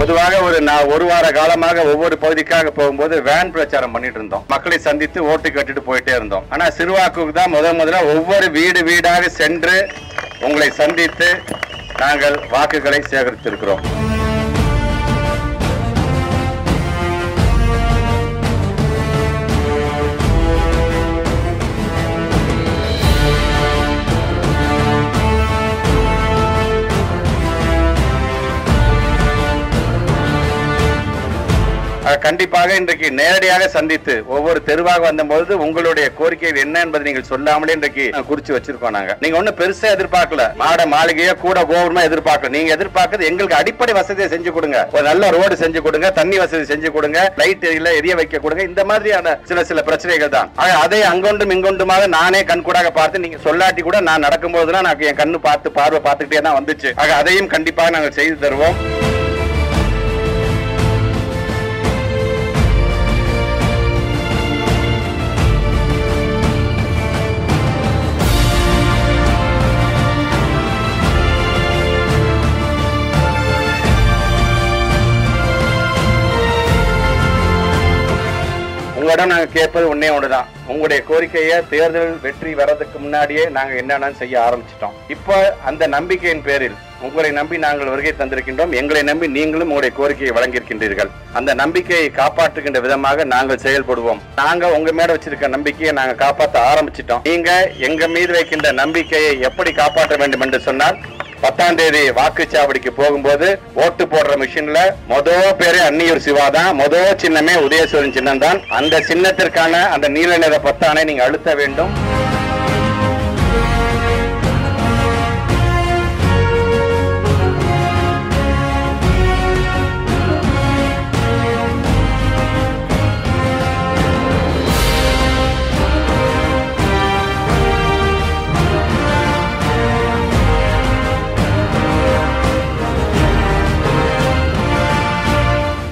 பொதுவாக ஒரு வார காலமாக ஒவ்வொரு பகுதிக்காக போகும்போது வேன் பிரச்சாரம் பண்ணிட்டு இருந்தோம். மக்களை சந்தித்து ஓட்டு கேட்டுட்டு போயிட்டே இருந்தோம். ஆனா சிறுவாக்குக்கு தான் முதல்ல ஒவ்வொரு வீடு வீடாக சென்று உங்களை சந்தித்து நாங்கள் வாக்குகளை சேகரித்திருக்கிறோம். கண்டிப்பாக இன்றைக்கு நேரடியாக சந்தித்து ஒவ்வொரு தெருவாக வந்தபோது உங்களுடைய கோரிக்கைகள் என்ன என்பதை நீங்கள் சொல்லாமலே இன்றைக்கு குறிச்சு வச்சிருக்கோம். நீங்க ஒன்னும் பெருசா எதிர்பார்க்கல, மாட மாளிகையோ கூட கோபுரமா எதிர்பார்க்கல. நீங்க எதிர்பார்க்கிறது எங்களுக்கு அடிப்படை வசதியை செஞ்சு கொடுங்க, ஒரு நல்ல ரோடு செஞ்சு கொடுங்க, தண்ணி வசதி செஞ்சு கொடுங்க, லைட் எரிய வைக்க கொடுங்க. இந்த மாதிரியான சில பிரச்சனைகள் தான். அதை அங்கொண்டும் இங்கொண்டுமாக நானே கண்கூடாக பார்த்து, நீங்க சொல்லாட்டி கூட நான் நடக்கும்போதுதான் நான் என் கண்ணு பார்வை பார்த்துக்கிட்டே தான் வந்துச்சு. அதையும் கண்டிப்பாக நாங்கள் செய்து தருவோம். உங்களிடம் நாங்கள் கேட்பது ஒன்னே ஒன்றுதான். உங்களுடைய கோரிக்கையை தேர்தல் வெற்றி வர்றதுக்கு முன்னாடியே நாங்க என்னென்ன செய்ய ஆரம்பிச்சிட்டோம். இப்போ அந்த நம்பிக்கையின் பேரில் உங்களை நம்பி நாங்கள் வருகை தந்திருக்கின்றோம். எங்களை நம்பி நீங்களும் உங்களுடைய கோரிக்கையை வழங்கியிருக்கின்றீர்கள். அந்த நம்பிக்கையை காப்பாற்றுகின்ற விதமாக நாங்கள் செயல்படுவோம். நாங்க உங்க மேல வச்சிருக்க நம்பிக்கையை நாங்க காப்பாற்ற ஆரம்பிச்சிட்டோம். நீங்க எங்க மீது வைக்கின்ற நம்பிக்கையை எப்படி காப்பாற்ற வேண்டும் என்று சொன்னால், 10ஆம் தேதி வாக்குச்சாவடிக்கு போகும்போது ஓட்டு போடுற மிஷின்ல பேரு அன்னியூர் சிவா தான், சின்னமே உதயசூரியன் சின்னம் தான். அந்த சின்னத்திற்கான அந்த நீல நிற பொத்தானை நீங்க அழுத்த வேண்டும்.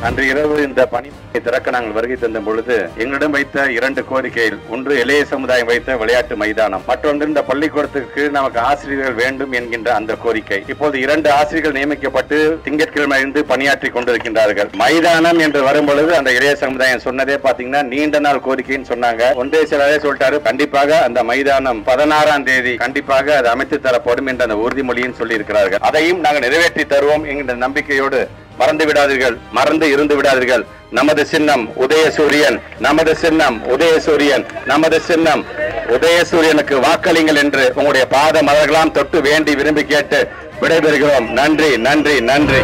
அன்று இரவு இந்த பணி திறக்க நாங்கள் வருகை தந்த பொழுது எங்களிடம் வைத்த 2 கோரிக்கைகள், ஒன்று இளைய சமுதாயம் வைத்த விளையாட்டு மைதானம், மற்றொன்று இந்த பள்ளிக்கூடத்துக்கு நமக்கு ஆசிரியர்கள் வேண்டும் என்கின்ற அந்த கோரிக்கை. இப்போது 2 ஆசிரியர்கள் நியமிக்கப்பட்டு திங்கட்கிழமை இருந்து பணியாற்றி கொண்டிருக்கின்றார்கள். மைதானம் என்று வரும் பொழுது அந்த இளைய சமுதாயம் சொன்னதே பாத்தீங்கன்னா நீண்ட நாள் கோரிக்கைன்னு சொன்னாங்க. ஒன்றே சிலரே சொல்லிட்டாரு, கண்டிப்பாக அந்த மைதானம் 16ஆம் தேதி கண்டிப்பாக அது அமைத்து தரப்படும் என்ற அந்த உறுதிமொழியும் சொல்லி இருக்கிறார்கள். அதையும் நாங்கள் நிறைவேற்றி தருவோம் என்கின்ற நம்பிக்கையோடு மறந்து விடாதீர்கள், மறந்து இருந்து விடாதீர்கள். நமது சின்னம் உதயசூரியன், நமது சின்னம் உதயசூரியன், நமது சின்னம் உதயசூரியனுக்கு வாக்களிங்கள் என்று உங்களுடைய பாத மலர்களாம் தொட்டு வேண்டி விரும்பி கேட்டு விடைபெறுகிறோம். நன்றி, நன்றி, நன்றி.